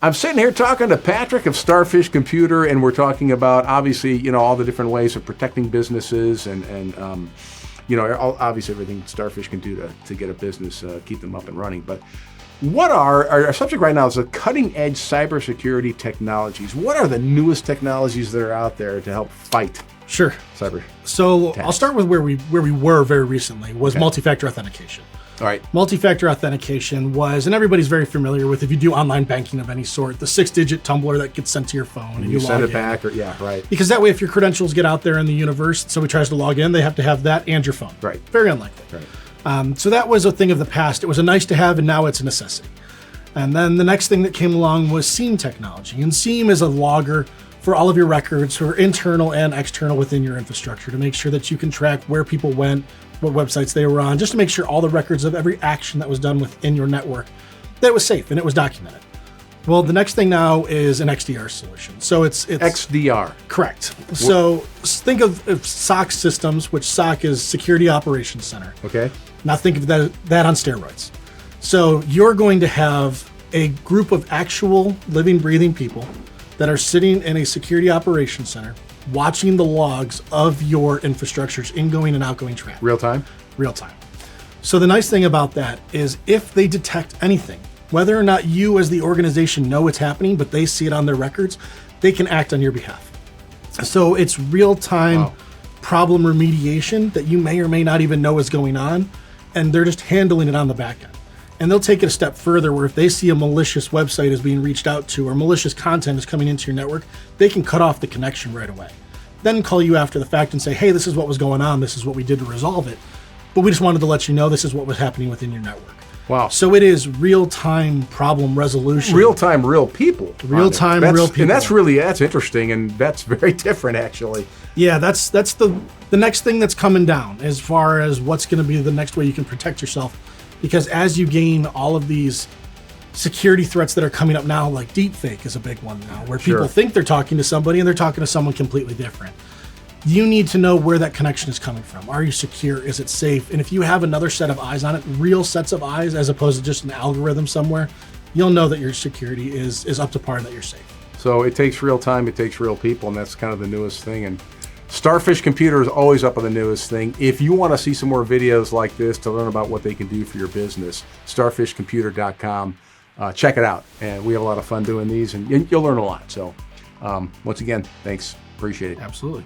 I'm sitting here talking to Patrick of Starfish Computer, and we're talking about, obviously, all the different ways of protecting businesses and obviously everything Starfish can do to get a business, keep them up and running. But what our subject right now is the cutting-edge cybersecurity technologies. What are the newest technologies that are out there to help fight Sure. cyber So attacks? I'll start with where we were very recently, was multi-factor authentication. All right. Multi-factor authentication was, and everybody's very familiar with, if you do online banking of any sort, the 6-digit tumbler that gets sent to your phone and You send log it back, right. Because that way, if your credentials get out there in the universe, somebody tries to log in, they have to have that and your phone. Right. Very unlikely. Right. So that was a thing of the past. It was a nice to have, and now it's a necessity. And then the next thing that came along was SIEM technology. And SIEM is a logger for all of your records, for internal and external within your infrastructure, to make sure that you can track where people went, what websites they were on, just to make sure all the records of every action that was done within your network, that it was safe and it was documented. Well, the next thing now is an XDR solution. So it's XDR. Correct. So think of SOC systems, which SOC is Security Operations Center. Okay. Now think of that on steroids. So you're going to have a group of actual living, breathing people that are sitting in a security operations center, watching the logs of your infrastructure's ingoing and outgoing traffic. Real time? Real time. So the nice thing about that is if they detect anything, whether or not you as the organization know it's happening, but they see it on their records, they can act on your behalf. So it's real time problem remediation that you may or may not even know is going on, and they're just handling it on the back end. And they'll take it a step further, where if they see a malicious website is being reached out to or malicious content is coming into your network, they can cut off the connection right away. Then call you after the fact and say, hey, this is what was going on. This is what we did to resolve it. But we just wanted to let you know this is what was happening within your network. Wow. So it is real-time problem resolution. Real-time, real people. Real-time, real people. And that's interesting, and that's very different, actually. Yeah, that's the next thing that's coming down as far as what's going to be the next way you can protect yourself. Because as you gain all of these security threats that are coming up now, like deepfake is a big one now, where people think they're talking to somebody and they're talking to someone completely different. You need to know where that connection is coming from. Are you secure? Is it safe? And if you have another set of eyes on it, real sets of eyes, as opposed to just an algorithm somewhere, you'll know that your security is up to par and that you're safe. So it takes real time, it takes real people, and that's kind of the newest thing. And Starfish Computer is always up on the newest thing. If you want to see some more videos like this to learn about what they can do for your business, starfishcomputer.com. Check it out. And we have a lot of fun doing these, and you'll learn a lot. So once again, thanks. Appreciate it. Absolutely.